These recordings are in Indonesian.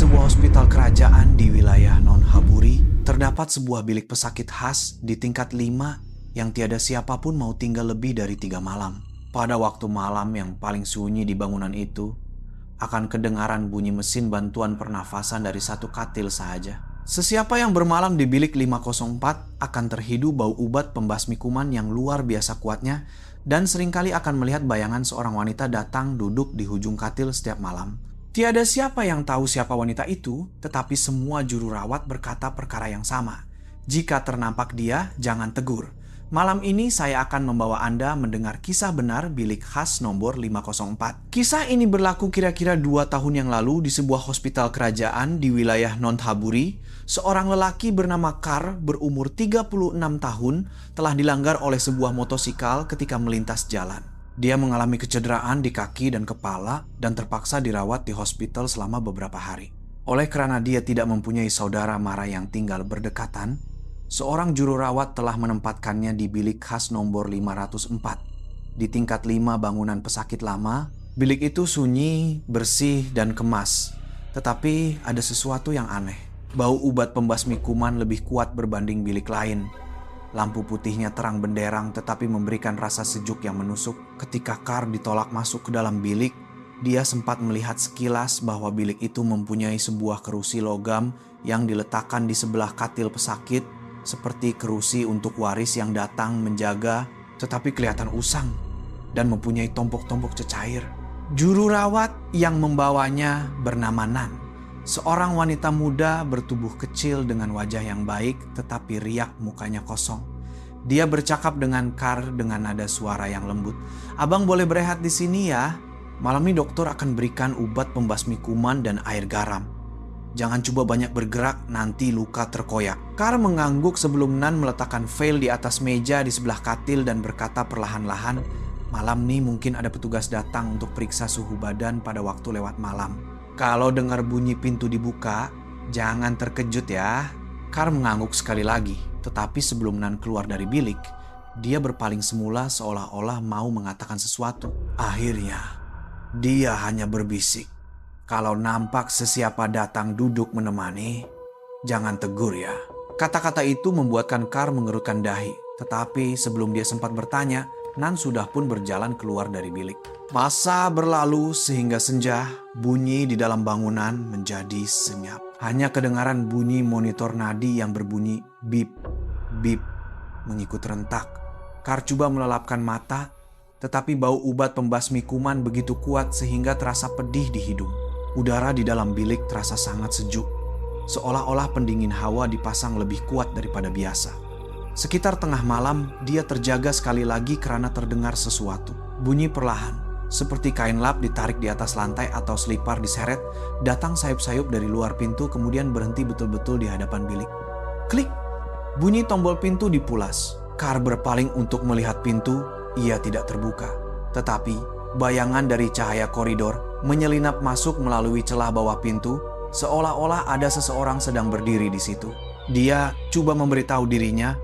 sebuah hospital kerajaan di wilayah Non-Haburi, terdapat sebuah bilik pesakit khas di tingkat 5 yang tiada siapapun mau tinggal lebih dari 3 malam. Pada waktu malam yang paling sunyi di bangunan itu, akan kedengaran bunyi mesin bantuan pernafasan dari satu katil saja. Sesiapa yang bermalam di bilik 504 akan terhidu bau ubat pembasmi kuman yang luar biasa kuatnya dan seringkali akan melihat bayangan seorang wanita datang duduk di ujung katil setiap malam. Tiada siapa yang tahu siapa wanita itu, tetapi semua juru rawat berkata perkara yang sama. Jika ternampak dia, jangan tegur. Malam ini saya akan membawa Anda mendengar kisah benar bilik khas nomor 504. Kisah ini berlaku kira-kira 2 tahun yang lalu di sebuah hospital kerajaan di wilayah Non-Haburi. Seorang lelaki bernama Carl berumur 36 tahun telah dilanggar oleh sebuah motosikal ketika melintas jalan. Dia mengalami kecederaan di kaki dan kepala dan terpaksa dirawat di hospital selama beberapa hari. Oleh karena dia tidak mempunyai saudara mara yang tinggal berdekatan, seorang juru rawat telah menempatkannya di bilik khas nomor 504. Di tingkat 5 bangunan pesakit lama, bilik itu sunyi, bersih, dan kemas. Tetapi ada sesuatu yang aneh. Bau ubat pembasmi kuman lebih kuat berbanding bilik lain. Lampu putihnya terang benderang tetapi memberikan rasa sejuk yang menusuk. Ketika Carl ditolak masuk ke dalam bilik, dia sempat melihat sekilas bahwa bilik itu mempunyai sebuah kerusi logam yang diletakkan di sebelah katil pesakit, seperti kerusi untuk waris yang datang menjaga, tetapi kelihatan usang dan mempunyai tombok-tombok cecair. Juru rawat yang membawanya bernama Nan. Seorang wanita muda bertubuh kecil dengan wajah yang baik tetapi riak mukanya kosong. Dia bercakap dengan Carl dengan nada suara yang lembut. "Abang boleh berehat di sini ya. Malam ini dokter akan berikan obat pembasmi kuman dan air garam. Jangan coba banyak bergerak, nanti luka terkoyak." Carl mengangguk sebelum Nan meletakkan fail di atas meja di sebelah katil dan berkata perlahan-lahan, "Malam ini mungkin ada petugas datang untuk periksa suhu badan pada waktu lewat malam. Kalau dengar bunyi pintu dibuka, jangan terkejut ya." Carl mengangguk sekali lagi, tetapi sebelum Nan keluar dari bilik, dia berpaling semula seolah-olah mau mengatakan sesuatu. Akhirnya, dia hanya berbisik, "Kalau nampak sesiapa datang duduk menemani, jangan tegur ya." Kata-kata itu membuatkan Carl mengerutkan dahi, tetapi sebelum dia sempat bertanya, Nan sudah pun berjalan keluar dari bilik. Masa berlalu sehingga senja, bunyi di dalam bangunan menjadi senyap. Hanya kedengaran bunyi monitor nadi yang berbunyi bip, bip, mengikut rentak. Carl coba melelapkan mata, tetapi bau obat pembasmi kuman begitu kuat sehingga terasa pedih di hidung. Udara di dalam bilik terasa sangat sejuk, seolah-olah pendingin hawa dipasang lebih kuat daripada biasa. Sekitar tengah malam, dia terjaga sekali lagi karena terdengar sesuatu. Bunyi perlahan, seperti kain lap ditarik di atas lantai atau selipar diseret, datang sayup-sayup dari luar pintu kemudian berhenti betul-betul di hadapan bilik. Klik! Bunyi tombol pintu dipulas. Carl berpaling untuk melihat pintu, ia tidak terbuka. Tetapi, bayangan dari cahaya koridor menyelinap masuk melalui celah bawah pintu, seolah-olah ada seseorang sedang berdiri di situ. Dia coba memberitahu dirinya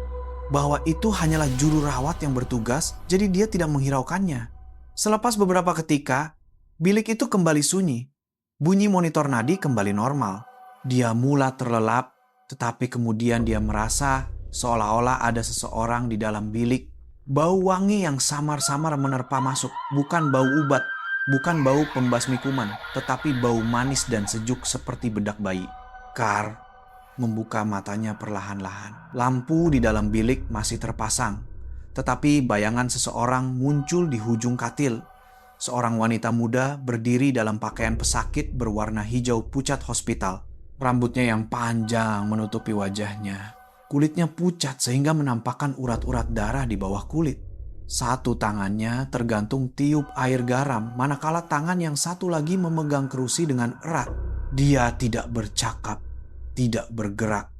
bahwa itu hanyalah juru rawat yang bertugas, jadi dia tidak menghiraukannya. Selepas beberapa ketika, bilik itu kembali sunyi. Bunyi monitor nadi kembali normal. Dia mula terlelap, tetapi kemudian dia merasa seolah-olah ada seseorang di dalam bilik. Bau wangi yang samar-samar menerpa masuk, bukan bau ubat, bukan bau pembasmi kuman, tetapi bau manis dan sejuk seperti bedak bayi. Carl membuka matanya perlahan-lahan. Lampu di dalam bilik masih terpasang, tetapi bayangan seseorang muncul di ujung katil. Seorang wanita muda berdiri dalam pakaian pesakit berwarna hijau pucat hospital. Rambutnya yang panjang menutupi wajahnya. Kulitnya pucat sehingga menampakkan urat-urat darah di bawah kulit. Satu tangannya tergantung tiup air garam, manakala tangan yang satu lagi memegang kerusi dengan erat. Dia tidak bercakap, tidak bergerak,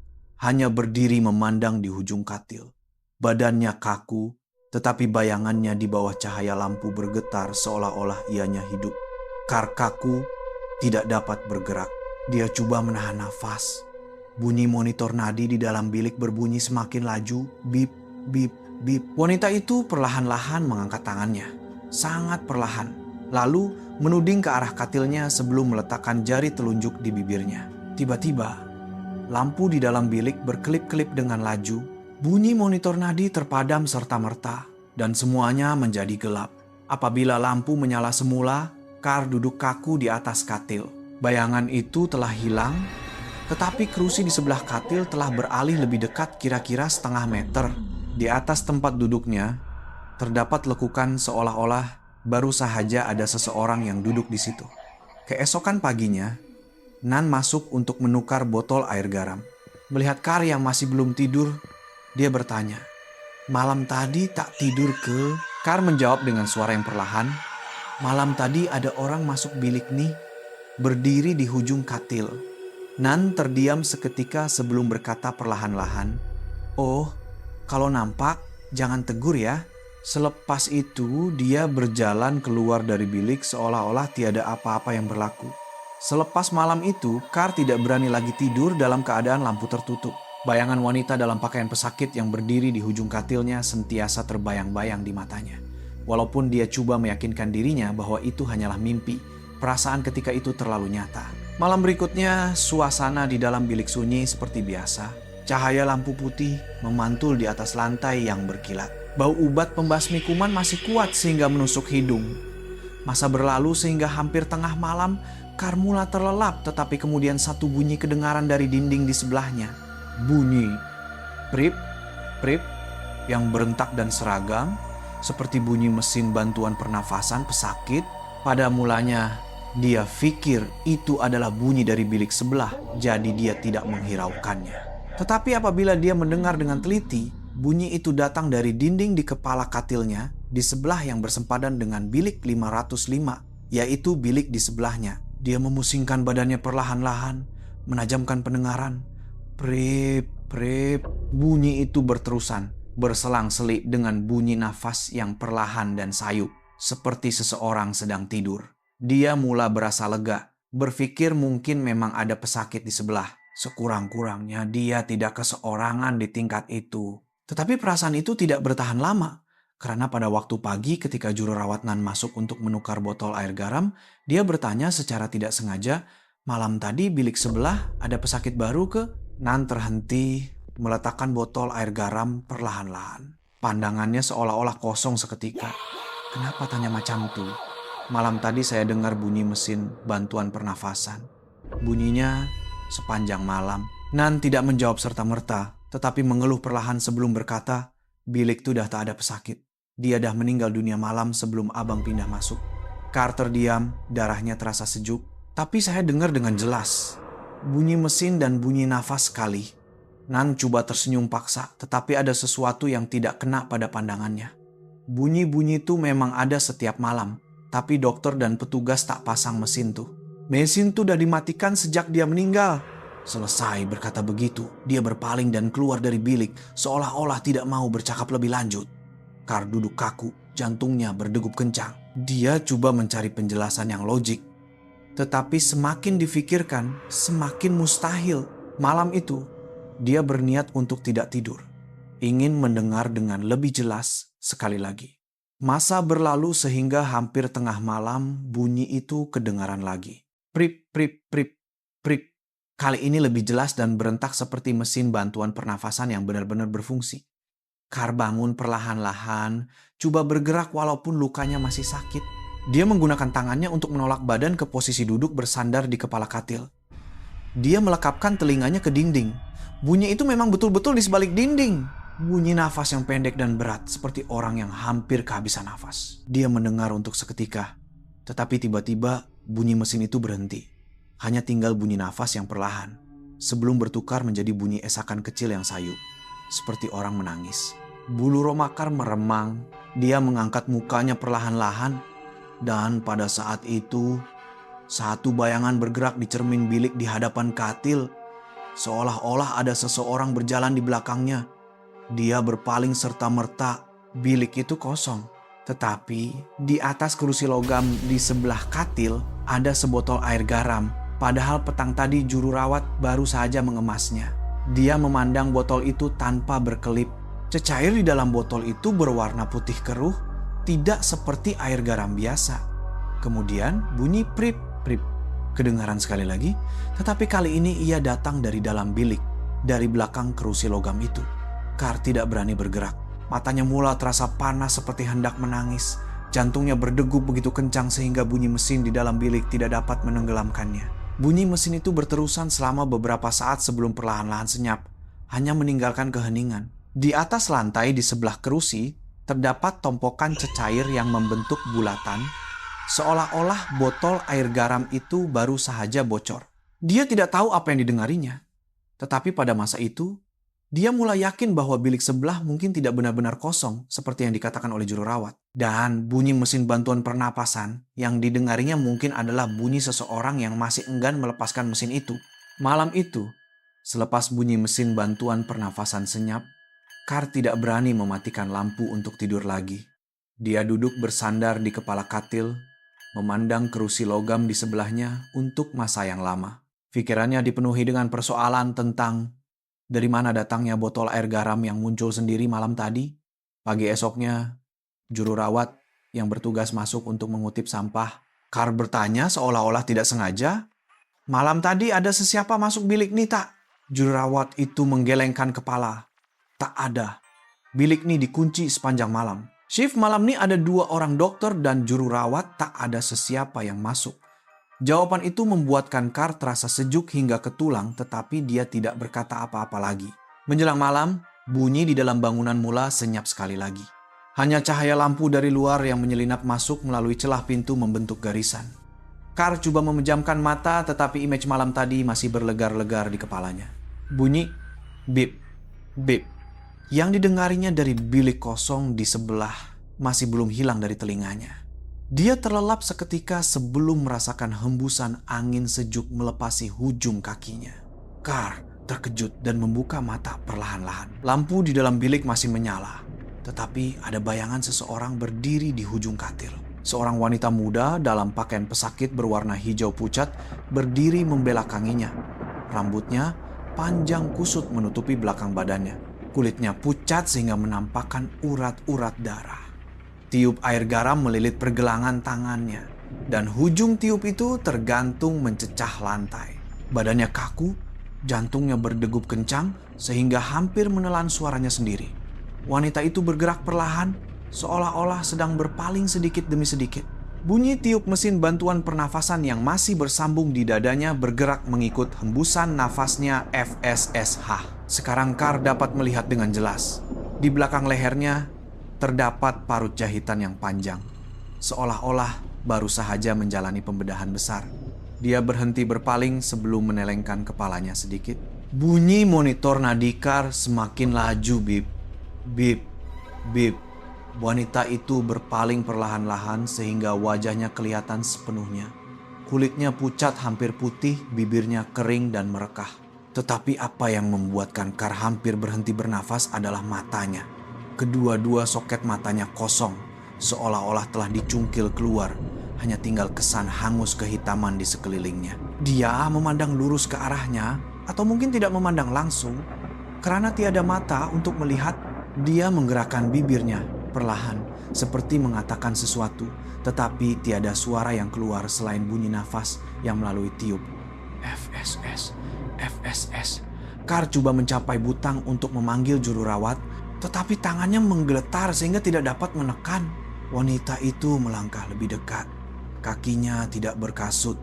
hanya berdiri memandang di ujung katil. Badannya kaku, tetapi bayangannya di bawah cahaya lampu bergetar seolah-olah ianya hidup. Carl kaku, tidak dapat bergerak. Dia coba menahan nafas. Bunyi monitor nadi di dalam bilik berbunyi semakin laju, bip, bip, bip. Wanita itu perlahan-lahan mengangkat tangannya, sangat perlahan. lalu menuding ke arah katilnya sebelum meletakkan jari telunjuk di bibirnya. Tiba-tiba, lampu di dalam bilik berkelip-kelip dengan laju, bunyi monitor nadi terpadam serta-merta, dan semuanya menjadi gelap. Apabila lampu menyala semula, Carr duduk kaku di atas katil. Bayangan itu telah hilang, tetapi kerusi di sebelah katil telah beralih lebih dekat kira-kira setengah meter. Di atas tempat duduknya, terdapat lekukan seolah-olah baru sahaja ada seseorang yang duduk di situ. Keesokan paginya, Nan masuk untuk menukar botol air garam. Melihat Carr yang masih belum tidur, dia bertanya, "Malam tadi tak tidur ke?" Carr menjawab dengan suara yang perlahan, "Malam tadi ada orang masuk bilik nih, berdiri di ujung katil." Nan terdiam seketika sebelum berkata perlahan-lahan, "Oh, kalau nampak, jangan tegur ya." Selepas itu, dia berjalan keluar dari bilik seolah-olah tiada apa-apa yang berlaku. Selepas malam itu, Carr tidak berani lagi tidur dalam keadaan lampu tertutup. Bayangan wanita dalam pakaian pesakit yang berdiri di ujung katilnya sentiasa terbayang-bayang di matanya. Walaupun dia coba meyakinkan dirinya bahwa itu hanyalah mimpi, perasaan ketika itu terlalu nyata. Malam berikutnya, suasana di dalam bilik sunyi seperti biasa. Cahaya lampu putih memantul di atas lantai yang berkilat. Bau ubat pembasmi kuman masih kuat sehingga menusuk hidung. Masa berlalu sehingga hampir tengah malam, Carr mulai terlelap, tetapi kemudian satu bunyi kedengaran dari dinding di sebelahnya. Bunyi prip, prip yang berentak dan seragam, seperti bunyi mesin bantuan pernafasan pesakit. Pada mulanya, dia pikir itu adalah bunyi dari bilik sebelah, jadi dia tidak menghiraukannya. Tetapi apabila dia mendengar dengan teliti, bunyi itu datang dari dinding di kepala katilnya di sebelah yang bersempadan dengan bilik 505, yaitu bilik di sebelahnya. Dia memusingkan badannya perlahan-lahan, menajamkan pendengaran. Prip, prip. Bunyi itu berterusan, berselang-seling dengan bunyi nafas yang perlahan dan sayu, seperti seseorang sedang tidur. Dia mulai berasa lega, berpikir mungkin memang ada pesakit di sebelah. Sekurang-kurangnya dia tidak keseorangan di tingkat itu. Tetapi perasaan itu tidak bertahan lama. Karena pada waktu pagi ketika juru rawat Nan masuk untuk menukar botol air garam, dia bertanya secara tidak sengaja, "Malam tadi bilik sebelah ada pesakit baru ke?" Nan terhenti, meletakkan botol air garam perlahan-lahan. Pandangannya seolah-olah kosong seketika. "Kenapa tanya macam itu?" "Malam tadi saya dengar bunyi mesin bantuan pernafasan. Bunyinya sepanjang malam." Nan tidak menjawab serta-merta, tetapi mengeluh perlahan sebelum berkata, "Bilik itu dah tak ada pesakit. Dia dah meninggal dunia malam sebelum abang pindah masuk." Carr terdiam, darahnya terasa sejuk. "Tapi saya dengar dengan jelas. Bunyi mesin dan bunyi nafas sekali." Nan coba tersenyum paksa, tetapi ada sesuatu yang tidak kena pada pandangannya. Bunyi-bunyi itu memang ada setiap malam, tapi dokter dan petugas tak pasang mesin tuh. "Mesin tuh udah dimatikan sejak dia meninggal." Selesai berkata begitu, dia berpaling dan keluar dari bilik seolah-olah tidak mau bercakap lebih lanjut. Carr duduk kaku, jantungnya berdegup kencang. Dia coba mencari penjelasan yang logik. Tetapi semakin difikirkan, semakin mustahil. Malam itu, dia berniat untuk tidak tidur. Ingin mendengar dengan lebih jelas sekali lagi. Masa berlalu sehingga hampir tengah malam bunyi itu kedengaran lagi. Prip, prip, prip, prip. Kali ini lebih jelas dan berentak seperti mesin bantuan pernafasan yang benar-benar berfungsi. Carr bangun perlahan-lahan, coba bergerak walaupun lukanya masih sakit. Dia menggunakan tangannya untuk menolak badan ke posisi duduk bersandar di kepala katil. Dia melekapkan telinganya ke dinding. Bunyi itu memang betul-betul di sebalik dinding. Bunyi nafas yang pendek dan berat seperti orang yang hampir kehabisan nafas. Dia mendengar untuk seketika, tetapi tiba-tiba bunyi mesin itu berhenti. Hanya tinggal bunyi nafas yang perlahan, sebelum bertukar menjadi bunyi esakan kecil yang sayu, seperti orang menangis. Bulu roma Carr meremang, dia mengangkat mukanya perlahan-lahan, dan pada saat itu, satu bayangan bergerak di cermin bilik di hadapan katil, seolah-olah ada seseorang berjalan di belakangnya. Dia berpaling serta-merta, bilik itu kosong. Tetapi di atas kursi logam di sebelah katil ada sebotol air garam. Padahal petang tadi juru rawat baru saja mengemasnya. Dia memandang botol itu tanpa berkelip. Cecair di dalam botol itu berwarna putih keruh, tidak seperti air garam biasa. Kemudian bunyi prip, prip. Kedengaran sekali lagi, tetapi kali ini ia datang dari dalam bilik, dari belakang kerusi logam itu. Carr tidak berani bergerak. Matanya mula terasa panas seperti hendak menangis. Jantungnya berdegup begitu kencang sehingga bunyi mesin di dalam bilik tidak dapat menenggelamkannya. Bunyi mesin itu berterusan selama beberapa saat sebelum perlahan-lahan senyap, hanya meninggalkan keheningan. Di atas lantai di sebelah kerusi, terdapat tompokan cecair yang membentuk bulatan, seolah-olah botol air garam itu baru saja bocor. Dia tidak tahu apa yang didengarinya. Tetapi pada masa itu, dia mulai yakin bahwa bilik sebelah mungkin tidak benar-benar kosong seperti yang dikatakan oleh juru rawat. Dan bunyi mesin bantuan pernapasan yang didengarinya mungkin adalah bunyi seseorang yang masih enggan melepaskan mesin itu. Malam itu, selepas bunyi mesin bantuan pernafasan senyap, Carr tidak berani mematikan lampu untuk tidur lagi. Dia duduk bersandar di kepala katil, memandang kerusi logam di sebelahnya untuk masa yang lama. Pikirannya dipenuhi dengan persoalan tentang dari mana datangnya botol air garam yang muncul sendiri malam tadi. Pagi esoknya, juru rawat yang bertugas masuk untuk mengutip sampah. Carr bertanya seolah-olah tidak sengaja, "Malam tadi ada sesiapa masuk bilik nih, tak?" Juru rawat itu menggelengkan kepala. Tak ada. Bilik ini dikunci sepanjang malam. Shift malam ini ada 2 orang dokter dan juru rawat, tak ada sesiapa yang masuk. Jawaban itu membuatkan Carr terasa sejuk hingga ke tulang, tetapi dia tidak berkata apa-apa lagi. Menjelang malam, bunyi di dalam bangunan mula senyap sekali lagi. Hanya cahaya lampu dari luar yang menyelinap masuk melalui celah pintu membentuk garisan. Carr coba memejamkan mata, tetapi image malam tadi masih berlegar-legar di kepalanya. Bunyi bip, bip yang didengarinya dari bilik kosong di sebelah masih belum hilang dari telinganya. Dia terlelap seketika sebelum merasakan hembusan angin sejuk melepasi hujung kakinya. Carr terkejut dan membuka mata perlahan-lahan. Lampu di dalam bilik masih menyala, tetapi ada bayangan seseorang berdiri di hujung katil. Seorang wanita muda dalam pakaian pesakit berwarna hijau pucat berdiri membelakanginya. Rambutnya panjang kusut menutupi belakang badannya. Kulitnya pucat sehingga menampakkan urat-urat darah. Tiup air garam melilit pergelangan tangannya, dan hujung tiup itu tergantung mencecah lantai. Badannya kaku, jantungnya berdegup kencang sehingga hampir menelan suaranya sendiri. Wanita itu bergerak perlahan, seolah-olah sedang berpaling sedikit demi sedikit. Bunyi tiup mesin bantuan pernafasan yang masih bersambung di dadanya bergerak mengikut hembusan nafasnya FSSH. Sekarang Carr dapat melihat dengan jelas. Di belakang lehernya terdapat parut jahitan yang panjang, seolah-olah baru saja menjalani pembedahan besar. Dia berhenti berpaling sebelum menelengkan kepalanya sedikit. Bunyi monitor nadi Carr semakin laju, bip, bip, bip. Wanita itu berpaling perlahan-lahan sehingga wajahnya kelihatan sepenuhnya. Kulitnya pucat hampir putih, bibirnya kering dan merekah. Tetapi apa yang membuatkan Carr hampir berhenti bernafas adalah matanya. Kedua-dua soket matanya kosong, seolah-olah telah dicungkil keluar. Hanya tinggal kesan hangus kehitaman di sekelilingnya. Dia memandang lurus ke arahnya, atau mungkin tidak memandang langsung. Karena tiada mata untuk melihat, dia menggerakkan bibirnya perlahan, seperti mengatakan sesuatu, tetapi tiada suara yang keluar selain bunyi nafas yang melalui tiup. FSS, FSS. Carr coba mencapai butang untuk memanggil juru rawat, tetapi tangannya menggeletar sehingga tidak dapat menekan. Wanita itu melangkah lebih dekat. Kakinya tidak berkasut.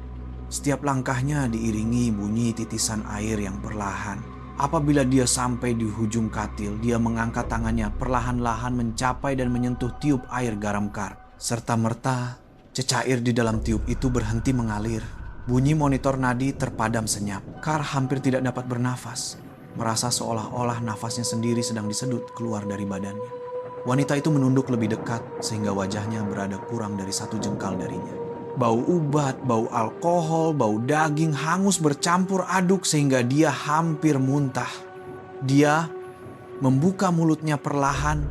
Setiap langkahnya diiringi bunyi titisan air yang perlahan. Apabila dia sampai di hujung katil, dia mengangkat tangannya perlahan-lahan mencapai dan menyentuh tiup air garam Carr. Serta-merta, cecair di dalam tiup itu berhenti mengalir. Bunyi monitor nadi terpadam senyap. Carr hampir tidak dapat bernafas, merasa seolah-olah nafasnya sendiri sedang disedut keluar dari badannya. Wanita itu menunduk lebih dekat sehingga wajahnya berada kurang dari 1 jengkal darinya. Bau ubat, bau alkohol, bau daging hangus bercampur aduk sehingga dia hampir muntah. Dia membuka mulutnya perlahan,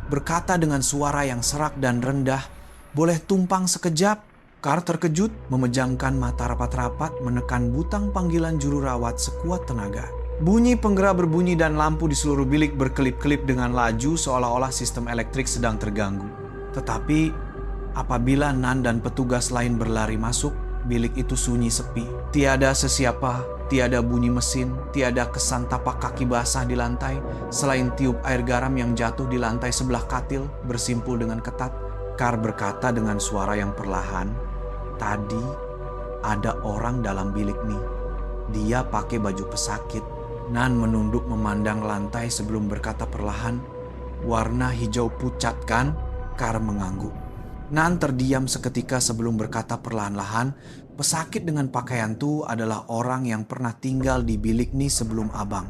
berkata dengan suara yang serak dan rendah, "Boleh tumpang sekejap?" Carr terkejut, memejamkan mata rapat-rapat, menekan butang panggilan juru rawat sekuat tenaga. Bunyi penggerak berbunyi dan lampu di seluruh bilik berkelip-kelip dengan laju seolah-olah sistem elektrik sedang terganggu. Tetapi Apabila Nan dan petugas lain berlari masuk, bilik itu sunyi sepi. Tiada sesiapa, tiada bunyi mesin, tiada kesan tapak kaki basah di lantai, selain tiup air garam yang jatuh di lantai sebelah katil bersimpul dengan ketat. Carr berkata dengan suara yang perlahan, "Tadi ada orang dalam bilik nih. Dia pakai baju pesakit." Nan menunduk memandang lantai sebelum berkata perlahan, "Warna hijau pucat kan?" Carr mengangguk. Nan terdiam seketika sebelum berkata perlahan-lahan, "Pesakit dengan pakaian itu adalah orang yang pernah tinggal di bilik ini sebelum abang."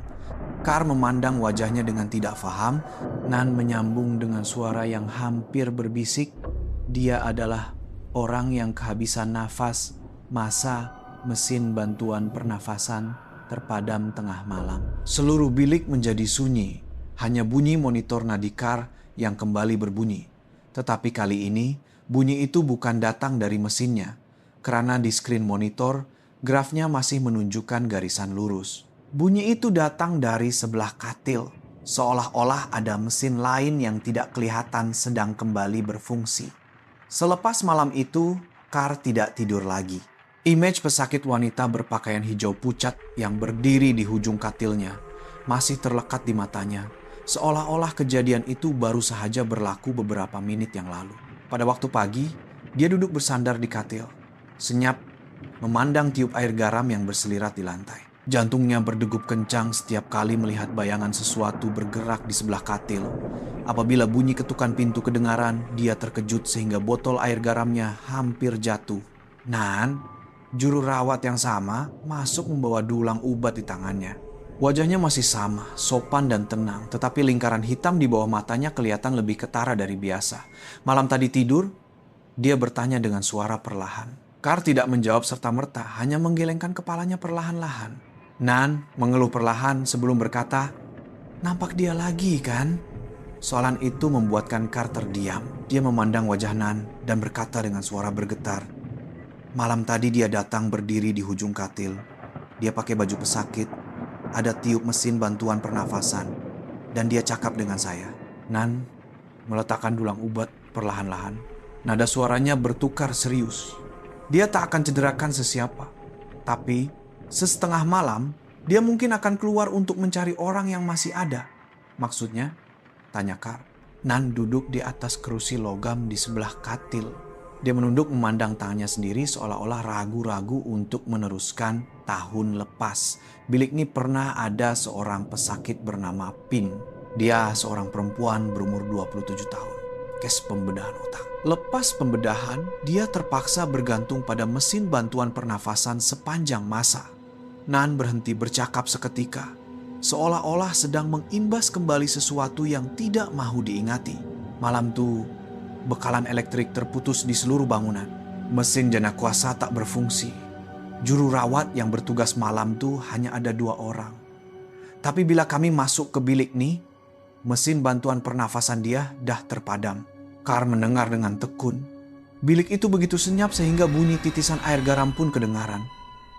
Carr memandang wajahnya dengan tidak faham. Nan menyambung dengan suara yang hampir berbisik, "Dia adalah orang yang kehabisan nafas masa mesin bantuan pernafasan terpadam tengah malam." Seluruh bilik menjadi sunyi, hanya bunyi monitor nadi Carr yang kembali berbunyi. Tetapi kali ini, bunyi itu bukan datang dari mesinnya, karena di skrin monitor, grafnya masih menunjukkan garisan lurus. Bunyi itu datang dari sebelah katil, seolah-olah ada mesin lain yang tidak kelihatan sedang kembali berfungsi. Selepas malam itu, Carr tidak tidur lagi. Image pesakit wanita berpakaian hijau pucat yang berdiri di ujung katilnya masih terlekat di matanya, seolah-olah kejadian itu baru saja berlaku beberapa menit yang lalu. Pada waktu pagi, dia duduk bersandar di katil, senyap, memandang tiup air garam yang berselirat di lantai. Jantungnya berdegup kencang setiap kali melihat bayangan sesuatu bergerak di sebelah katil. Apabila bunyi ketukan pintu kedengaran, dia terkejut sehingga botol air garamnya hampir jatuh. Nan, juru rawat yang sama, masuk membawa dulang ubat di tangannya. Wajahnya masih sama, sopan dan tenang, tetapi lingkaran hitam di bawah matanya kelihatan lebih ketara dari biasa. Malam tadi tidur, dia bertanya dengan suara perlahan. Carr tidak menjawab serta-merta, hanya menggelengkan kepalanya perlahan-lahan. Nan mengeluh perlahan sebelum berkata, "Nampak dia lagi kan?" Soalan itu membuatkan Carr terdiam. Dia memandang wajah Nan dan berkata dengan suara bergetar, "Malam tadi dia datang berdiri di ujung katil. Dia pakai baju pesakit, ada tiup mesin bantuan pernafasan, dan dia cakap dengan saya." Nan meletakkan dulang ubat perlahan-lahan. Nada suaranya bertukar serius. Dia tak akan cederakan sesiapa. Tapi sesetengah malam, dia mungkin akan keluar untuk mencari orang yang masih ada. "Maksudnya?" tanya Carr. Nan duduk di atas kerusi logam di sebelah katil. Dia menunduk memandang tangannya sendiri seolah-olah ragu-ragu untuk meneruskan tahun lepas. Bilik ini pernah ada seorang pesakit bernama Pink. Dia seorang perempuan berumur 27 tahun. Kes pembedahan otak. Lepas pembedahan, dia terpaksa bergantung pada mesin bantuan pernafasan sepanjang masa. Nan berhenti bercakap seketika, seolah-olah sedang mengimbas kembali sesuatu yang tidak mahu diingati. Malam itu, bekalan elektrik terputus di seluruh bangunan. Mesin jana kuasa tak berfungsi. Juru rawat yang bertugas malam itu hanya ada 2 orang. Tapi bila kami masuk ke bilik ini, mesin bantuan pernafasan dia dah terpadam. Carr mendengar dengan tekun. Bilik itu begitu senyap sehingga bunyi titisan air garam pun kedengaran.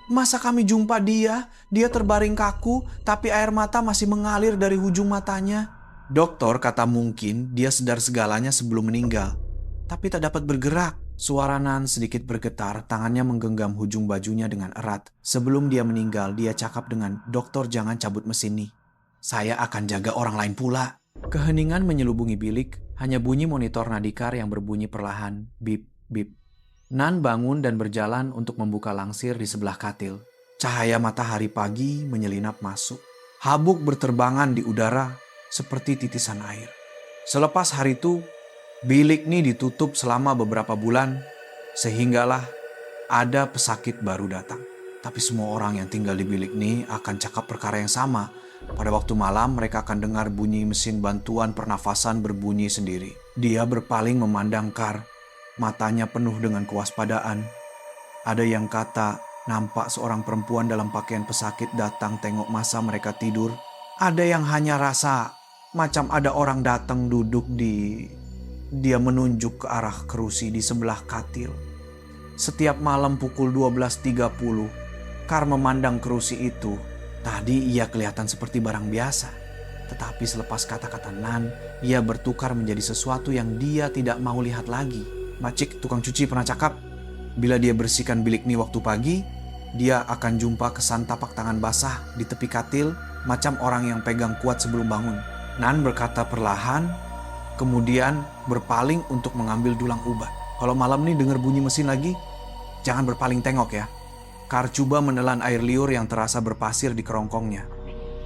"Masa kami jumpa dia? Dia terbaring kaku, tapi air mata masih mengalir dari ujung matanya." Dokter kata mungkin dia sedar segalanya sebelum meninggal, tapi tak dapat bergerak. Suara Nan sedikit bergetar, tangannya menggenggam ujung bajunya dengan erat. Sebelum dia meninggal, dia cakap dengan, "Dokter jangan cabut mesin nih. Saya akan jaga orang lain pula." Keheningan menyelubungi bilik, hanya bunyi monitor nadi Carr yang berbunyi perlahan, bip, bip. Nan bangun dan berjalan untuk membuka langsir di sebelah katil. Cahaya matahari pagi menyelinap masuk. Habuk berterbangan di udara seperti titisan air. Selepas hari itu, bilik ini ditutup selama beberapa bulan, sehinggalah ada pesakit baru datang. Tapi semua orang yang tinggal di bilik ini akan cakap perkara yang sama. Pada waktu malam mereka akan dengar bunyi mesin bantuan pernafasan berbunyi sendiri. Dia berpaling memandang Carr, matanya penuh dengan kewaspadaan. Ada yang kata nampak seorang perempuan dalam pakaian pesakit datang tengok masa mereka tidur. Ada yang hanya rasa macam ada orang datang duduk di... Dia menunjuk ke arah kerusi di sebelah katil. Setiap malam pukul 12.30, Carr memandang kerusi itu. Tadi ia kelihatan seperti barang biasa. Tetapi selepas kata-kata Nan, ia bertukar menjadi sesuatu yang dia tidak mau lihat lagi. Makcik tukang cuci pernah cakap, bila dia bersihkan bilik ini waktu pagi, dia akan jumpa kesan tapak tangan basah di tepi katil macam orang yang pegang kuat sebelum bangun. Nan berkata perlahan, kemudian berpaling untuk mengambil dulang ubat. Kalau malam ini dengar bunyi mesin lagi, jangan berpaling tengok ya. Kar coba menelan air liur yang terasa berpasir di kerongkongnya.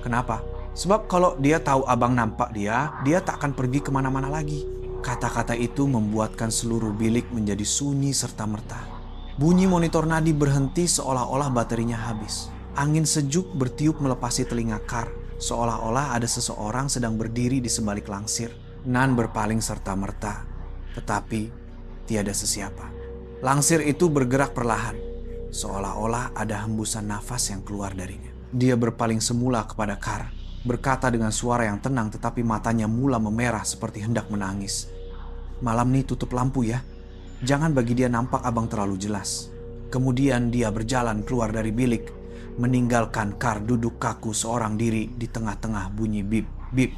Kenapa? Sebab kalau dia tahu abang nampak dia tak akan pergi kemana-mana lagi. Kata-kata itu membuatkan seluruh bilik menjadi sunyi serta-merta. Bunyi monitor nadi berhenti seolah-olah baterinya habis. Angin sejuk bertiup melepasi telinga Kar, seolah-olah ada seseorang sedang berdiri di sebalik langsir. Nan berpaling serta-merta, tetapi tiada sesiapa. Langsir itu bergerak perlahan, seolah-olah ada hembusan nafas yang keluar darinya. Dia berpaling semula kepada Kar, berkata dengan suara yang tenang tetapi matanya mula memerah seperti hendak menangis. Malam ini tutup lampu ya. Jangan bagi dia nampak abang terlalu jelas. Kemudian dia berjalan keluar dari bilik, meninggalkan Kar duduk kaku seorang diri di tengah-tengah bunyi bip-bip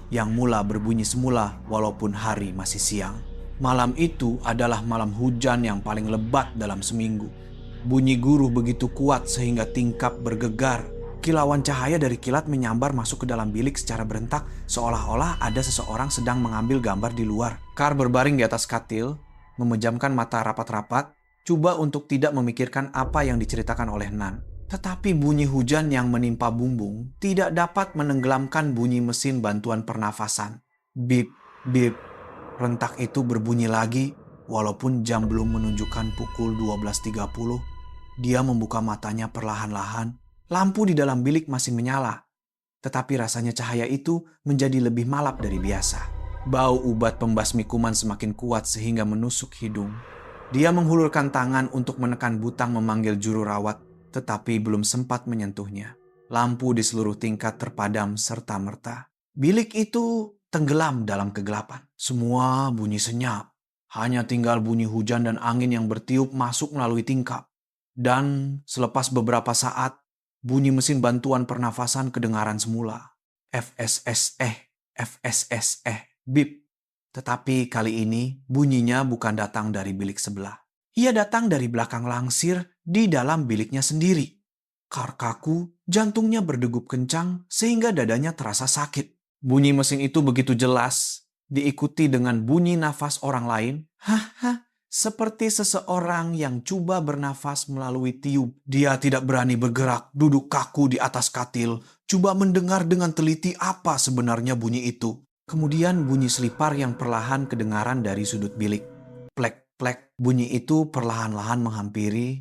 yang mula berbunyi semula walaupun hari masih siang. Malam itu adalah malam hujan yang paling lebat dalam seminggu. Bunyi guruh begitu kuat sehingga tingkap bergegar. Kilauan cahaya dari kilat menyambar masuk ke dalam bilik secara berentak, seolah-olah ada seseorang sedang mengambil gambar di luar. Kar berbaring di atas katil, memejamkan mata rapat-rapat, coba untuk tidak memikirkan apa yang diceritakan oleh Nan. Tetapi bunyi hujan yang menimpa bumbung tidak dapat menenggelamkan bunyi mesin bantuan pernafasan. Bip, bip. Rentak itu berbunyi lagi, walaupun jam belum menunjukkan pukul 12.30. Dia membuka matanya perlahan-lahan. Lampu di dalam bilik masih menyala, tetapi rasanya cahaya itu menjadi lebih malap dari biasa. Bau ubat pembasmi kuman semakin kuat sehingga menusuk hidung. Dia menghulurkan tangan untuk menekan butang memanggil juru rawat, tetapi belum sempat menyentuhnya. Lampu di seluruh tingkat terpadam serta-merta. Bilik itu tenggelam dalam kegelapan. Semua bunyi senyap. Hanya tinggal bunyi hujan dan angin yang bertiup masuk melalui tingkap. Dan selepas beberapa saat, bunyi mesin bantuan pernafasan kedengaran semula. FSS, FSS, bip. Tetapi kali ini bunyinya bukan datang dari bilik sebelah. Ia datang dari belakang langsir di dalam biliknya sendiri. Kar kaku, jantungnya berdegup kencang sehingga dadanya terasa sakit. Bunyi mesin itu begitu jelas, diikuti dengan bunyi nafas orang lain. Hah, seperti seseorang yang coba bernafas melalui tiub. Dia tidak berani bergerak, duduk kaku di atas katil, coba mendengar dengan teliti apa sebenarnya bunyi itu. Kemudian bunyi selipar yang perlahan kedengaran dari sudut bilik. Plek-plek, bunyi itu perlahan-lahan menghampiri,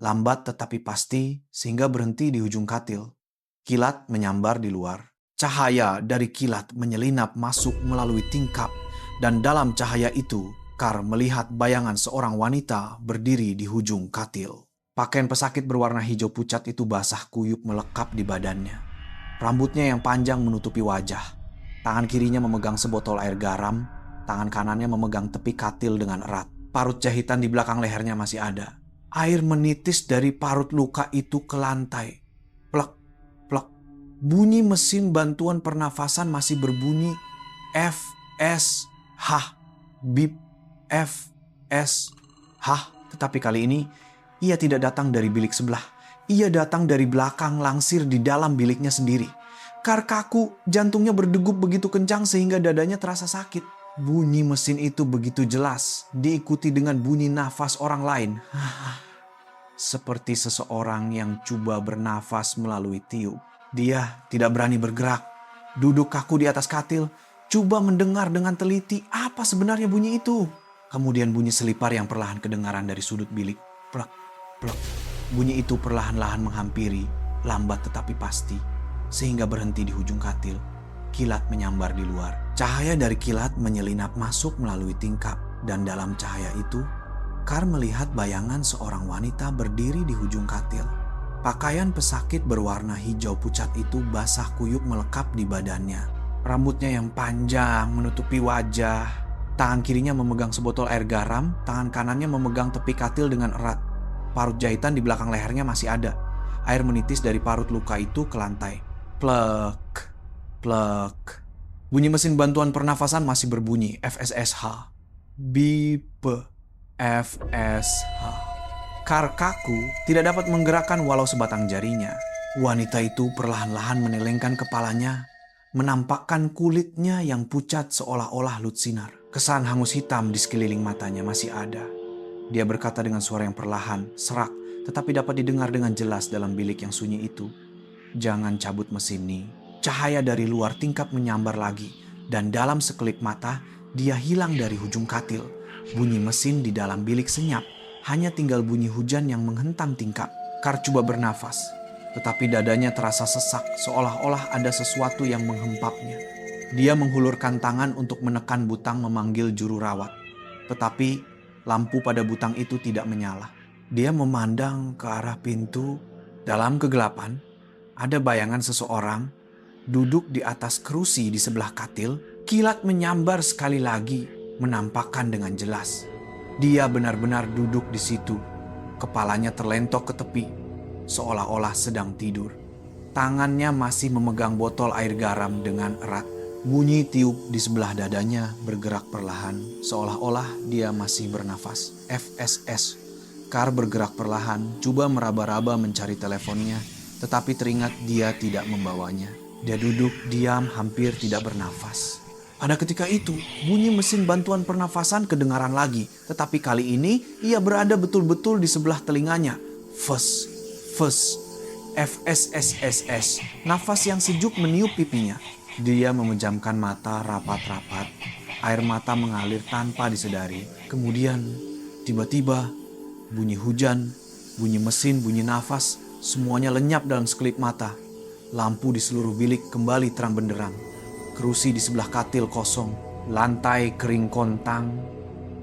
lambat tetapi pasti, sehingga berhenti di ujung katil. Kilat menyambar di luar. Cahaya dari kilat menyelinap masuk melalui tingkap, dan dalam cahaya itu, Kar melihat bayangan seorang wanita berdiri di ujung katil. Pakaian pesakit berwarna hijau pucat itu basah kuyup melekap di badannya. Rambutnya yang panjang menutupi wajah. Tangan kirinya memegang sebotol air garam, tangan kanannya memegang tepi katil dengan erat. Parut jahitan di belakang lehernya masih ada. Air menitis dari parut luka itu ke lantai. Plek, plek. Bunyi mesin bantuan pernafasan masih berbunyi. F, S, H, bip. F, S, H. Tetapi kali ini ia tidak datang dari bilik sebelah. Ia datang dari belakang langsir di dalam biliknya sendiri. Kar kaku, jantungnya berdegup begitu kencang sehingga dadanya terasa sakit. Bunyi mesin itu begitu jelas, diikuti dengan bunyi nafas orang lain. Seperti seseorang yang coba bernafas melalui tiup. Dia tidak berani bergerak, duduk kaku di atas katil, coba mendengar dengan teliti apa sebenarnya bunyi itu. Kemudian bunyi selipar yang perlahan kedengaran dari sudut bilik. Plek, plek. Bunyi itu perlahan-lahan menghampiri, lambat tetapi pasti, sehingga berhenti di ujung katil. Kilat menyambar di luar. Cahaya dari kilat menyelinap masuk melalui tingkap, dan dalam cahaya itu, Kar melihat bayangan seorang wanita berdiri di ujung katil. Pakaian pesakit berwarna hijau pucat itu basah kuyup melekap di badannya. Rambutnya yang panjang menutupi wajah. Tangan kirinya memegang sebotol air garam, tangan kanannya memegang tepi katil dengan erat. Parut jahitan di belakang lehernya masih ada. Air menitis dari parut luka itu ke lantai. Plek, plek. Bunyi mesin bantuan pernafasan masih berbunyi, FSSH. Bip. FSH. Kar kaku tidak dapat menggerakkan walau sebatang jarinya. Wanita itu perlahan-lahan menelengkan kepalanya, menampakkan kulitnya yang pucat seolah-olah lut sinar. Kesan hangus hitam di sekeliling matanya masih ada. Dia berkata dengan suara yang perlahan, serak, tetapi dapat didengar dengan jelas dalam bilik yang sunyi itu. Jangan cabut mesin nih. Cahaya dari luar tingkap menyambar lagi, dan dalam sekelip mata, dia hilang dari ujung katil. Bunyi mesin di dalam bilik senyap, hanya tinggal bunyi hujan yang menghentam tingkap. Kar coba bernafas, tetapi dadanya terasa sesak seolah-olah ada sesuatu yang menghempapnya. Dia menghulurkan tangan untuk menekan butang memanggil juru rawat. Tetapi lampu pada butang itu tidak menyala. Dia memandang ke arah pintu. Dalam kegelapan, ada bayangan seseorang duduk di atas kerusi di sebelah katil. Kilat menyambar sekali lagi, menampakkan dengan jelas. Dia benar-benar duduk di situ. Kepalanya terlentok ke tepi, seolah-olah sedang tidur. Tangannya masih memegang botol air garam dengan erat. Bunyi tiup di sebelah dadanya bergerak perlahan, seolah-olah dia masih bernafas. FSS. Kar bergerak perlahan, coba meraba-raba mencari teleponnya, tetapi teringat dia tidak membawanya. Dia duduk diam, hampir tidak bernafas. Pada ketika itu, bunyi mesin bantuan pernafasan kedengaran lagi, tetapi kali ini ia berada betul-betul di sebelah telinganya. Fus, fus, FSSSS. Nafas yang sejuk meniup pipinya. Dia memejamkan mata rapat-rapat. Air mata mengalir tanpa disedari. Kemudian, tiba-tiba, bunyi hujan, bunyi mesin, bunyi nafas, semuanya lenyap dalam sekelip mata. Lampu di seluruh bilik kembali terang benderang. Kerusi di sebelah katil kosong, lantai kering kontang,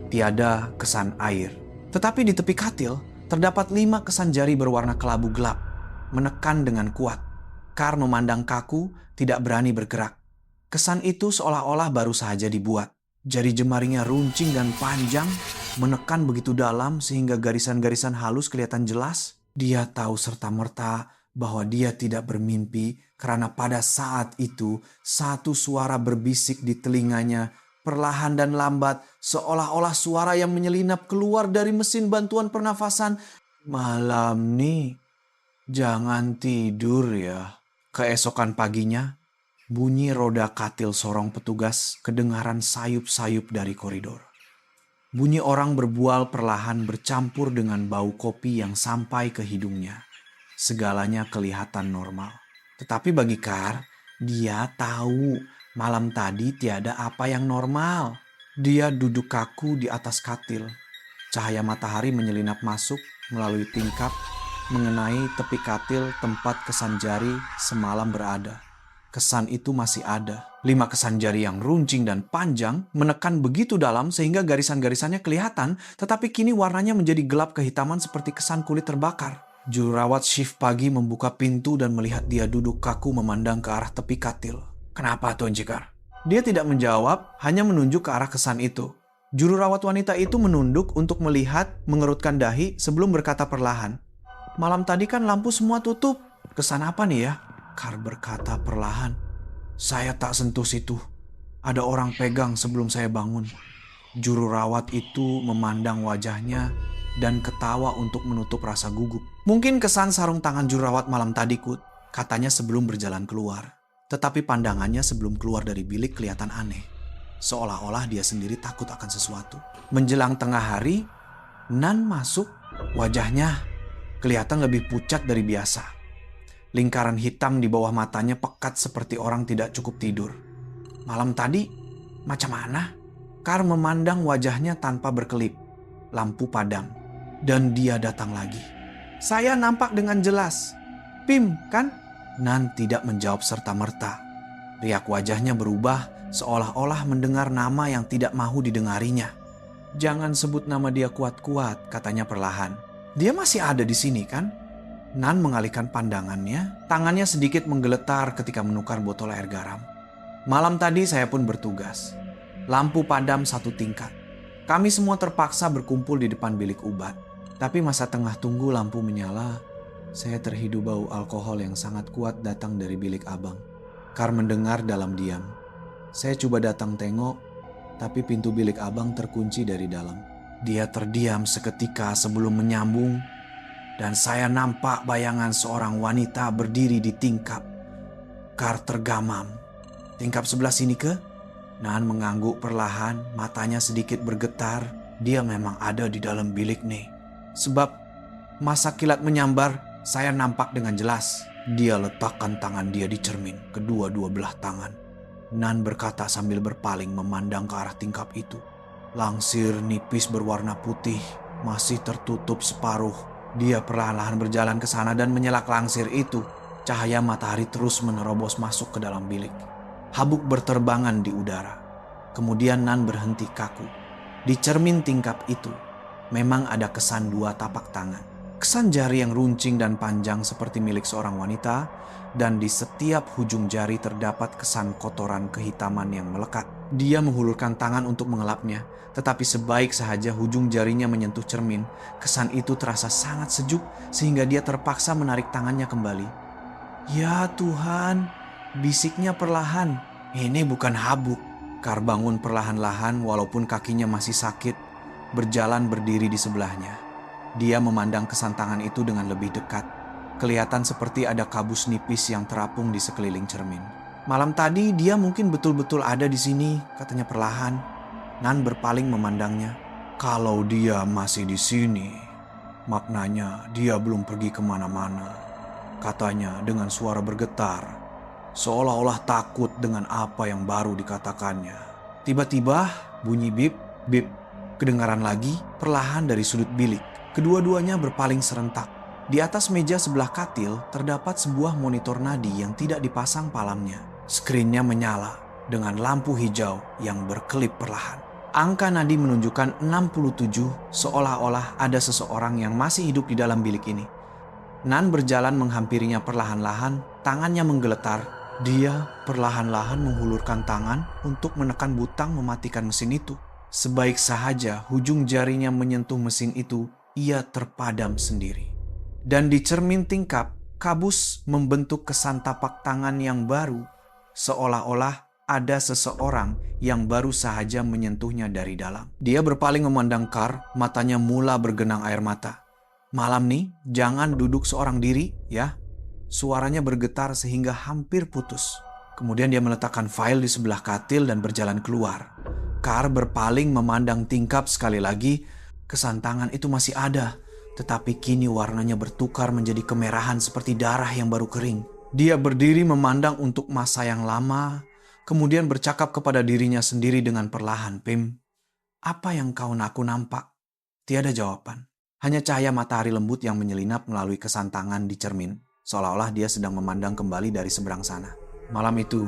tiada kesan air. Tetapi di tepi katil terdapat 5 kesan jari berwarna kelabu gelap, menekan dengan kuat. Kar memandang kaku, tidak berani bergerak. Kesan itu seolah-olah baru saja dibuat. Jari jemarinya runcing dan panjang, menekan begitu dalam sehingga garisan-garisan halus kelihatan jelas. Dia tahu serta-merta bahwa dia tidak bermimpi karena pada saat itu satu suara berbisik di telinganya perlahan dan lambat seolah-olah suara yang menyelinap keluar dari mesin bantuan pernafasan. Malam nih, jangan tidur ya. Keesokan paginya, bunyi roda katil sorong petugas kedengaran sayup-sayup dari koridor. Bunyi orang berbual perlahan bercampur dengan bau kopi yang sampai ke hidungnya. Segalanya kelihatan normal. Tetapi bagi Kar, dia tahu malam tadi tiada apa yang normal. Dia duduk kaku di atas katil. Cahaya matahari menyelinap masuk melalui tingkap, mengenai tepi katil tempat kesan jari semalam berada. Kesan itu masih ada. 5 kesan jari yang runcing dan panjang menekan begitu dalam sehingga garisan-garisannya kelihatan, tetapi kini warnanya menjadi gelap kehitaman seperti kesan kulit terbakar. Juru rawat shift pagi membuka pintu dan melihat dia duduk kaku memandang ke arah tepi katil. Kenapa Tuan Jikar? Dia tidak menjawab, hanya menunjuk ke arah kesan itu. Juru rawat wanita itu menunduk untuk melihat, mengerutkan dahi sebelum berkata perlahan. Malam tadi kan lampu semua tutup. Kesan apa nih ya? Kar berkata perlahan. Saya tak sentuh situ. Ada orang pegang sebelum saya bangun. Juru rawat itu memandang wajahnya dan ketawa untuk menutup rasa gugup. Mungkin kesan sarung tangan juru rawat malam tadi, Kut, katanya sebelum berjalan keluar. Tetapi pandangannya sebelum keluar dari bilik kelihatan aneh. Seolah-olah dia sendiri takut akan sesuatu. Menjelang tengah hari, Nan masuk. Wajahnya kelihatan lebih pucat dari biasa. Lingkaran hitam di bawah matanya pekat seperti orang tidak cukup tidur. Malam tadi, macam mana? Kar memandang wajahnya tanpa berkelip. Lampu padam. Dan dia datang lagi. Saya nampak dengan jelas. Pim, kan? Nan tidak menjawab serta-merta. Riak wajahnya berubah seolah-olah mendengar nama yang tidak mahu didengarinya. Jangan sebut nama dia kuat-kuat, katanya perlahan. Dia masih ada di sini, kan? Nan mengalihkan pandangannya. Tangannya sedikit menggeletar ketika menukar botol air garam. Malam tadi saya pun bertugas. Lampu padam 1 tingkat. Kami semua terpaksa berkumpul di depan bilik ubat. Tapi masa tengah tunggu lampu menyala, saya terhidu bau alkohol yang sangat kuat datang dari bilik abang. Kar mendengar dalam diam. Saya coba datang tengok, tapi pintu bilik abang terkunci dari dalam. Dia terdiam seketika sebelum menyambung, dan saya nampak bayangan seorang wanita berdiri di tingkap. Kar tergamam. Tingkap sebelah sini ke? Nan mengangguk perlahan, matanya sedikit bergetar. Dia memang ada di dalam bilik nih. Sebab masa kilat menyambar, saya nampak dengan jelas. Dia letakkan tangan dia di cermin, kedua-dua belah tangan. Nan berkata sambil berpaling memandang ke arah tingkap itu. Langsir nipis berwarna putih, masih tertutup separuh. Dia perlahan-lahan berjalan ke sana dan menyelak langsir itu. Cahaya matahari terus menerobos masuk ke dalam bilik. Habuk berterbangan di udara. Kemudian Nan berhenti kaku. Di cermin tingkap itu memang ada kesan dua tapak tangan. Kesan jari yang runcing dan panjang seperti milik seorang wanita, dan di setiap hujung jari terdapat kesan kotoran kehitaman yang melekat. Dia menghulurkan tangan untuk mengelapnya, tetapi sebaik sahaja hujung jarinya menyentuh cermin, kesan itu terasa sangat sejuk sehingga dia terpaksa menarik tangannya kembali. "Ya Tuhan," bisiknya perlahan. "Ini bukan habuk." Kar bangun perlahan-lahan walaupun kakinya masih sakit, berjalan berdiri di sebelahnya. Dia memandang kesan tangan itu dengan lebih dekat. Kelihatan seperti ada kabus nipis yang terapung di sekeliling cermin. "Malam tadi dia mungkin betul-betul ada di sini," katanya perlahan. Nan berpaling memandangnya. "Kalau dia masih di sini, maknanya dia belum pergi kemana-mana," katanya dengan suara bergetar, seolah-olah takut dengan apa yang baru dikatakannya. Tiba-tiba bunyi bip, bip kedengaran lagi perlahan dari sudut bilik. Kedua-duanya berpaling serentak. Di atas meja sebelah katil terdapat sebuah monitor nadi yang tidak dipasang palamnya. Skrinnya menyala dengan lampu hijau yang berkelip perlahan. Angka nadi menunjukkan 67, seolah-olah ada seseorang yang masih hidup di dalam bilik ini. Nan berjalan menghampirinya perlahan-lahan, tangannya menggeletar. Dia perlahan-lahan menghulurkan tangan untuk menekan butang mematikan mesin itu. Sebaik sahaja hujung jarinya menyentuh mesin itu, ia terpadam sendiri. Dan di cermin tingkap, kabus membentuk kesan tapak tangan yang baru, seolah-olah ada seseorang yang baru sahaja menyentuhnya dari dalam. Dia berpaling memandang Kar, matanya mula bergenang air mata. "Malam nih, jangan duduk seorang diri, ya." Suaranya bergetar sehingga hampir putus. Kemudian dia meletakkan file di sebelah katil dan berjalan keluar. Kar berpaling memandang tingkap sekali lagi. Kesan tangan itu masih ada, tetapi kini warnanya bertukar menjadi kemerahan seperti darah yang baru kering. Dia berdiri memandang untuk masa yang lama, kemudian bercakap kepada dirinya sendiri dengan perlahan, "Pim, apa yang aku nampak?" Tiada jawaban. Hanya cahaya matahari lembut yang menyelinap melalui kesan tangan di cermin, seolah-olah dia sedang memandang kembali dari seberang sana. Malam itu,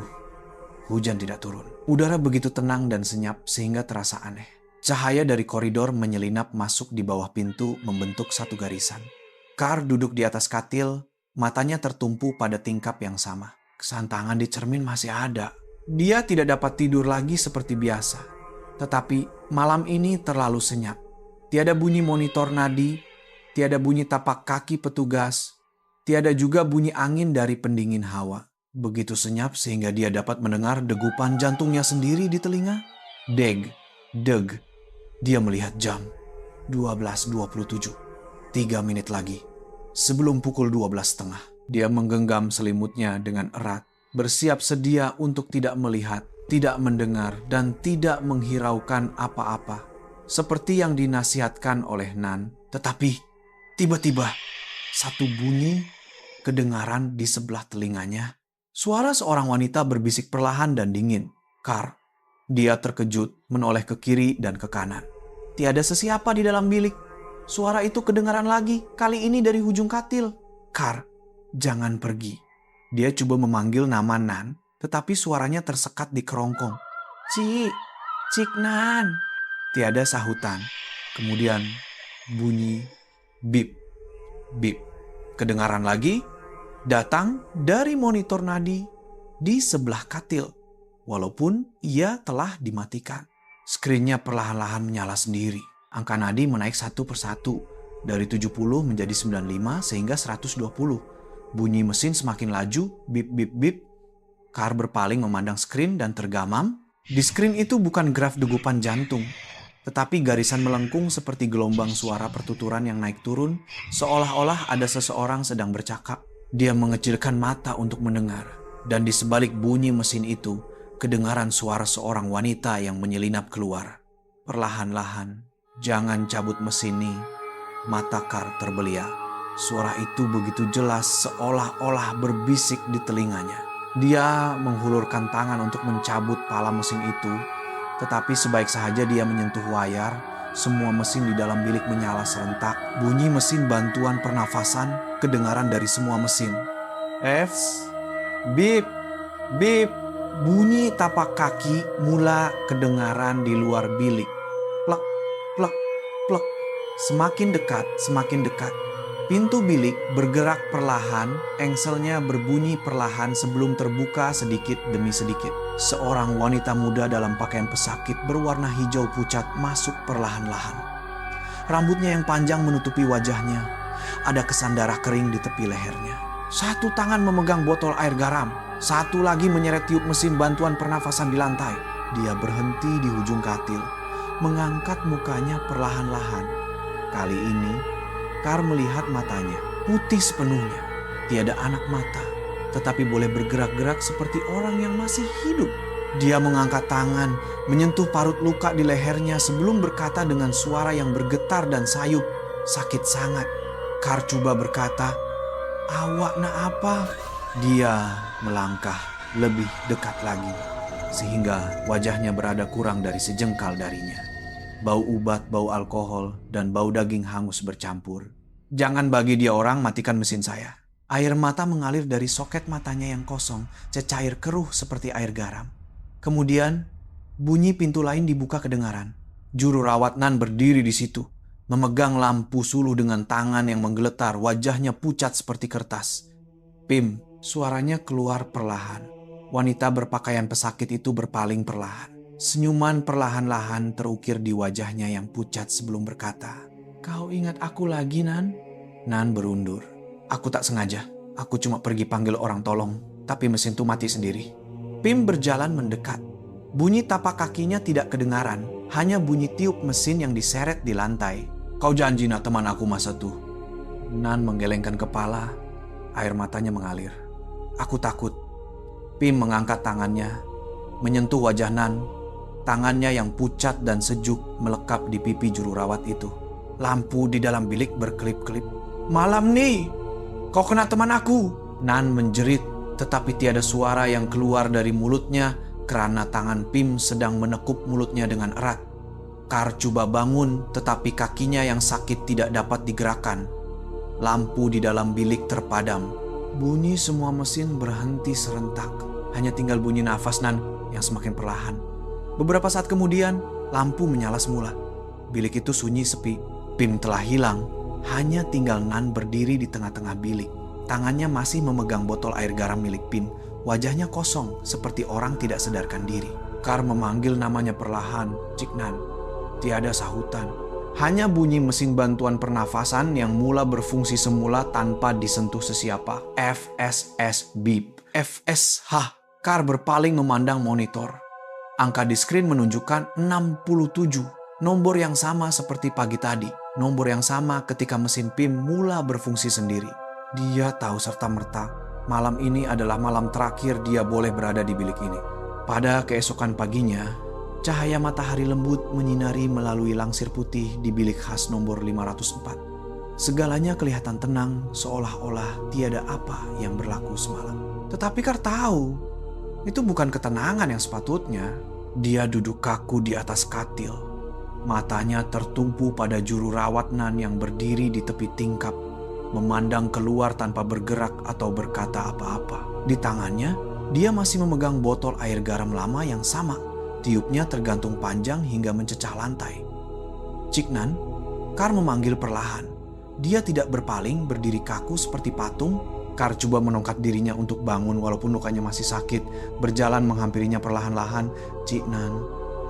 hujan tidak turun. Udara begitu tenang dan senyap sehingga terasa aneh. Cahaya dari koridor menyelinap masuk di bawah pintu membentuk satu garisan. Kar duduk di atas katil, matanya tertumpu pada tingkap yang sama. Kesan tangan di cermin masih ada. Dia tidak dapat tidur lagi seperti biasa. Tetapi malam ini terlalu senyap. Tiada bunyi monitor nadi, tiada bunyi tapak kaki petugas, tiada juga bunyi angin dari pendingin hawa. Begitu senyap sehingga dia dapat mendengar degupan jantungnya sendiri di telinga. Deg, deg. Dia melihat jam. 12.27. 3 menit lagi. Sebelum pukul 12.30. Dia menggenggam selimutnya dengan erat. Bersiap sedia untuk tidak melihat, tidak mendengar, dan tidak menghiraukan apa-apa. Seperti yang dinasihatkan oleh Nan. Tetapi tiba-tiba satu bunyi kedengaran di sebelah telinganya. Suara seorang wanita berbisik perlahan dan dingin. "Kar." Dia terkejut menoleh ke kiri dan ke kanan. Tiada sesiapa di dalam bilik. Suara itu kedengaran lagi, kali ini dari ujung katil. "Kar, jangan pergi." Dia coba memanggil nama Nan, tetapi suaranya tersekat di kerongkong. Cik Nan." Tiada sahutan. Kemudian bunyi bip, bip. Kedengaran lagi, datang dari monitor nadi di sebelah katil. Walaupun ia telah dimatikan. Skrinnya perlahan-lahan menyala sendiri. Angka nadi menaik satu persatu. Dari 70 menjadi 95 sehingga 120. Bunyi mesin semakin laju, bip bip bip. Kar berpaling memandang skrin dan tergamam. Di screen itu bukan graf degupan jantung, tetapi garisan melengkung seperti gelombang suara pertuturan yang naik turun, seolah-olah ada seseorang sedang bercakap. Dia mengecilkan mata untuk mendengar, dan di sebalik bunyi mesin itu, kedengaran suara seorang wanita yang menyelinap keluar. Perlahan-lahan, "Jangan cabut mesin nih." Mata Carl terbeliak. Suara itu begitu jelas seolah-olah berbisik di telinganya. Dia menghulurkan tangan untuk mencabut pala mesin itu, tetapi sebaik saja dia menyentuh wayar, semua mesin di dalam bilik menyala serentak. Bunyi mesin bantuan pernafasan kedengaran dari semua mesin. Fs, bip, bip. Bunyi tapak kaki mula kedengaran di luar bilik. Plek, plek, plek. Semakin dekat, semakin dekat. Pintu bilik bergerak perlahan, engselnya berbunyi perlahan sebelum terbuka sedikit demi sedikit. Seorang wanita muda dalam pakaian pesakit berwarna hijau pucat masuk perlahan-lahan. Rambutnya yang panjang menutupi wajahnya. Ada kesan darah kering di tepi lehernya. Satu tangan memegang botol air garam, satu lagi menyeret tiup mesin bantuan pernafasan di lantai. Dia berhenti di ujung katil, mengangkat mukanya perlahan-lahan. Kali ini, Carl melihat matanya, putih sepenuhnya. Tiada anak mata, tetapi boleh bergerak-gerak seperti orang yang masih hidup. Dia mengangkat tangan, menyentuh parut luka di lehernya sebelum berkata dengan suara yang bergetar dan sayup, "Sakit sangat." Carl coba berkata, "Awak nak apa?" Dia melangkah lebih dekat lagi, sehingga wajahnya berada kurang dari sejengkal darinya. Bau ubat, bau alkohol, dan bau daging hangus bercampur. "Jangan bagi dia orang, matikan mesin saya." Air mata mengalir dari soket matanya yang kosong, cecair keruh seperti air garam. Kemudian, bunyi pintu lain dibuka kedengaran. Juru rawat Nan berdiri di situ, memegang lampu suluh dengan tangan yang menggeletar, wajahnya pucat seperti kertas. "Pim," suaranya keluar perlahan. Wanita berpakaian pesakit itu berpaling perlahan. Senyuman perlahan-lahan terukir di wajahnya yang pucat sebelum berkata, "Kau ingat aku lagi, Nan?" Nan berundur. "Aku tak sengaja. Aku cuma pergi panggil orang tolong, tapi mesin itu mati sendiri." Pim berjalan mendekat. Bunyi tapak kakinya tidak kedengaran, hanya bunyi tiup mesin yang diseret di lantai. "Kau janji nak teman aku masa tuh?" Nan menggelengkan kepala, air matanya mengalir. "Aku takut." Pim mengangkat tangannya, menyentuh wajah Nan. Tangannya yang pucat dan sejuk melekap di pipi juru rawat itu. Lampu di dalam bilik berkelip-kelip. "Malam nih, kau kena teman aku!" Nan menjerit, tetapi tiada suara yang keluar dari mulutnya karena tangan Pim sedang menekuk mulutnya dengan erat. Carl coba bangun, tetapi kakinya yang sakit tidak dapat digerakkan. Lampu di dalam bilik terpadam. Bunyi semua mesin berhenti serentak. Hanya tinggal bunyi nafas Nan yang semakin perlahan. Beberapa saat kemudian, lampu menyala semula. Bilik itu sunyi sepi. Pim telah hilang. Hanya tinggal Nan berdiri di tengah-tengah bilik. Tangannya masih memegang botol air garam milik Pim. Wajahnya kosong seperti orang tidak sadarkan diri. Carl memanggil namanya perlahan, "Cik Nan." Tiada sahutan. Hanya bunyi mesin bantuan pernafasan yang mula berfungsi semula tanpa disentuh sesiapa. FSS beep. FSH. Carl berpaling memandang monitor. Angka di screen menunjukkan 67, nomor yang sama seperti pagi tadi, nomor yang sama ketika mesin Pim mula berfungsi sendiri. Dia tahu serta-merta, malam ini adalah malam terakhir dia boleh berada di bilik ini. Pada keesokan paginya, cahaya matahari lembut menyinari melalui langsir putih di bilik khas nomor 504. Segalanya kelihatan tenang, seolah-olah tiada apa yang berlaku semalam. Tetapi Carl tahu, itu bukan ketenangan yang sepatutnya. Dia duduk kaku di atas katil. Matanya tertumpu pada juru rawat Nan yang berdiri di tepi tingkap, memandang keluar tanpa bergerak atau berkata apa-apa. Di tangannya, dia masih memegang botol air garam lama yang sama. Tiupnya tergantung panjang hingga mencecah lantai. "Cik Nan," Carl memanggil perlahan. Dia tidak berpaling, berdiri kaku seperti patung. Carl coba menongkat dirinya untuk bangun walaupun lukanya masih sakit. Berjalan menghampirinya perlahan-lahan. "Cik Nan,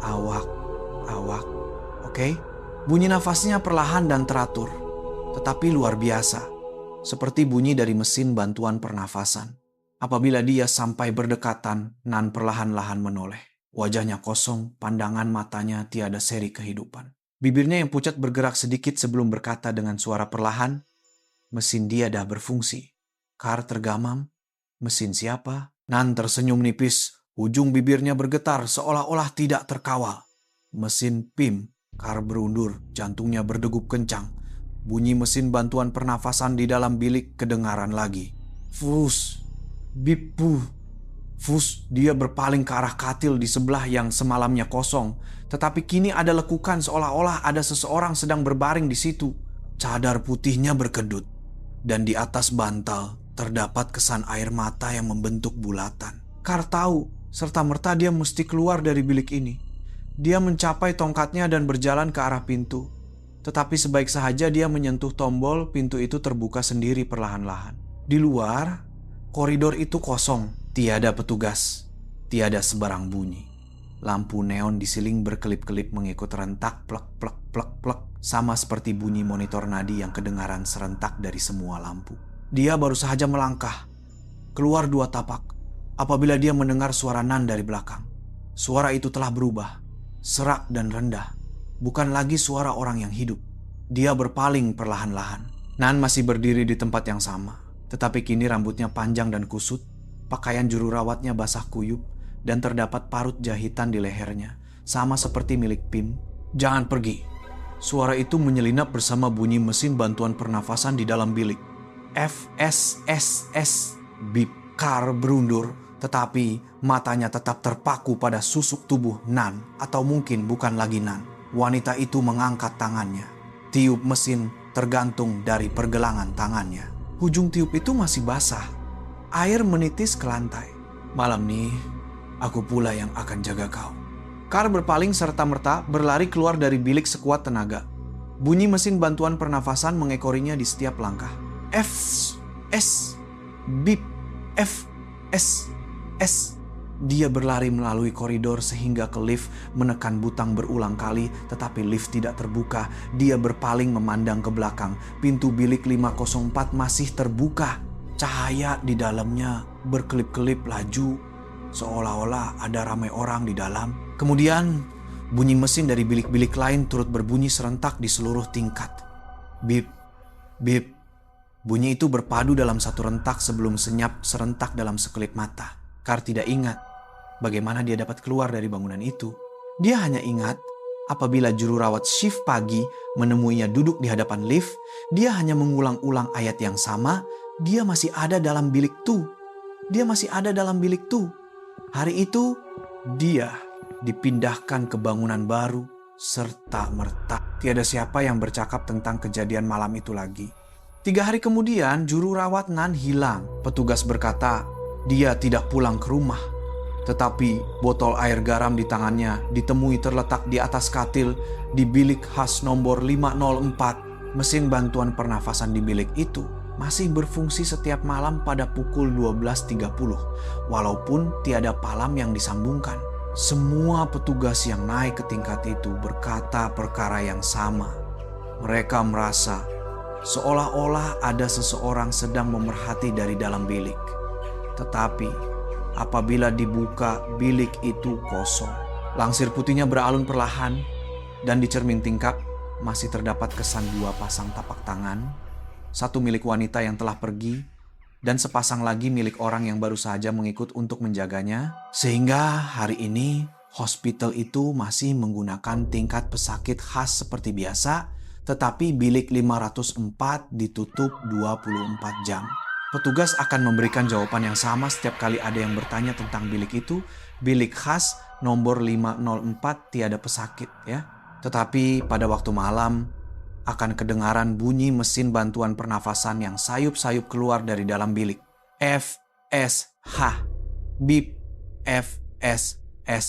awak, oke?" Bunyi nafasnya perlahan dan teratur, tetapi luar biasa. Seperti bunyi dari mesin bantuan pernafasan. Apabila dia sampai berdekatan, Nan perlahan-lahan menoleh. Wajahnya kosong, pandangan matanya tiada seri kehidupan. Bibirnya yang pucat bergerak sedikit sebelum berkata dengan suara perlahan, "Mesin dia dah berfungsi." Carr tergamam, "Mesin siapa?" Nan tersenyum nipis, ujung bibirnya bergetar seolah-olah tidak terkawal. "Mesin PIM." Carr berundur, jantungnya berdegup kencang. Bunyi mesin bantuan pernafasan di dalam bilik kedengaran lagi. Fus, bip puh. Fus, dia berpaling ke arah katil di sebelah yang semalamnya kosong. Tetapi kini ada lekukan seolah-olah ada seseorang sedang berbaring di situ. Cadar putihnya berkedut. Dan di atas bantal terdapat kesan air mata yang membentuk bulatan. Carr tahu, serta-merta dia mesti keluar dari bilik ini. Dia mencapai tongkatnya dan berjalan ke arah pintu. Tetapi sebaik sahaja dia menyentuh tombol, pintu itu terbuka sendiri perlahan-lahan. Di luar, koridor itu kosong. Tiada petugas, tiada sebarang bunyi. Lampu neon di siling berkelip-kelip mengikut rentak plek plek plek plek, sama seperti bunyi monitor nadi yang kedengaran serentak dari semua lampu. Dia baru saja melangkah, keluar 2 tapak, apabila dia mendengar suara Nan dari belakang. Suara itu telah berubah, serak dan rendah, bukan lagi suara orang yang hidup. Dia berpaling perlahan-lahan. Nan masih berdiri di tempat yang sama, tetapi kini rambutnya panjang dan kusut. Pakaian juru rawatnya basah kuyup dan terdapat parut jahitan di lehernya, sama seperti milik Pim. "Jangan pergi." Suara itu menyelinap bersama bunyi mesin bantuan pernafasan di dalam bilik. FSSS, bip. Carr berundur, tetapi matanya tetap terpaku pada susuk tubuh Nan, atau mungkin bukan lagi Nan. Wanita itu mengangkat tangannya. Tiup mesin tergantung dari pergelangan tangannya. Ujung tiup itu masih basah. Air menitis ke lantai. "Malam nih, aku pula yang akan jaga kau." Carr berpaling serta-merta berlari keluar dari bilik sekuat tenaga. Bunyi mesin bantuan pernafasan mengekorinya di setiap langkah. S, bip, S. Dia berlari melalui koridor sehingga ke lift, menekan butang berulang kali, tetapi lift tidak terbuka. Dia berpaling memandang ke belakang. Pintu bilik 504 masih terbuka. Cahaya di dalamnya berkelip-kelip laju, seolah-olah ada ramai orang di dalam. Kemudian, bunyi mesin dari bilik-bilik lain turut berbunyi serentak di seluruh tingkat. Bip, bip. Bunyi itu berpadu dalam satu rentak sebelum senyap serentak dalam sekelip mata. Carr tidak ingat bagaimana dia dapat keluar dari bangunan itu. Dia hanya ingat apabila juru rawat shift pagi menemuinya duduk di hadapan lift, dia hanya mengulang-ulang ayat yang sama. Dia masih ada dalam bilik tuh. Dia masih ada dalam bilik tuh. Hari itu, dia dipindahkan ke bangunan baru serta merta. Tiada siapa yang bercakap tentang kejadian malam itu lagi. 3 hari kemudian, juru rawat Nan hilang. Petugas berkata, dia tidak pulang ke rumah. Tetapi botol air garam di tangannya ditemui terletak di atas katil di bilik khas nomor 504. Mesin bantuan pernafasan di bilik itu masih berfungsi setiap malam pada pukul 12.30, walaupun tiada palam yang disambungkan. Semua petugas yang naik ke tingkat itu berkata perkara yang sama. Mereka merasa seolah-olah ada seseorang sedang memerhati dari dalam bilik. Tetapi apabila dibuka, bilik itu kosong. Langsir putihnya beralun perlahan, dan di cermin tingkap masih terdapat kesan 2 pasang tapak tangan. Satu milik wanita yang telah pergi, dan sepasang lagi milik orang yang baru saja mengikut untuk menjaganya. Sehingga hari ini, hospital itu masih menggunakan tingkat pesakit khas seperti biasa, tetapi bilik 504 ditutup 24 jam. Petugas akan memberikan jawaban yang sama setiap kali ada yang bertanya tentang bilik itu. Bilik khas nomor 504 tiada pesakit, ya. Tetapi pada waktu malam akan kedengaran bunyi mesin bantuan pernafasan yang sayup-sayup keluar dari dalam bilik. FSH, bip, FSSH.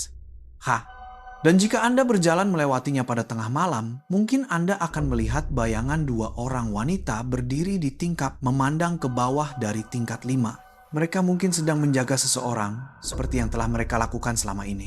Dan jika Anda berjalan melewatinya pada tengah malam, mungkin Anda akan melihat bayangan 2 orang wanita berdiri di tingkap memandang ke bawah dari tingkat 5. Mereka mungkin sedang menjaga seseorang, seperti yang telah mereka lakukan selama ini.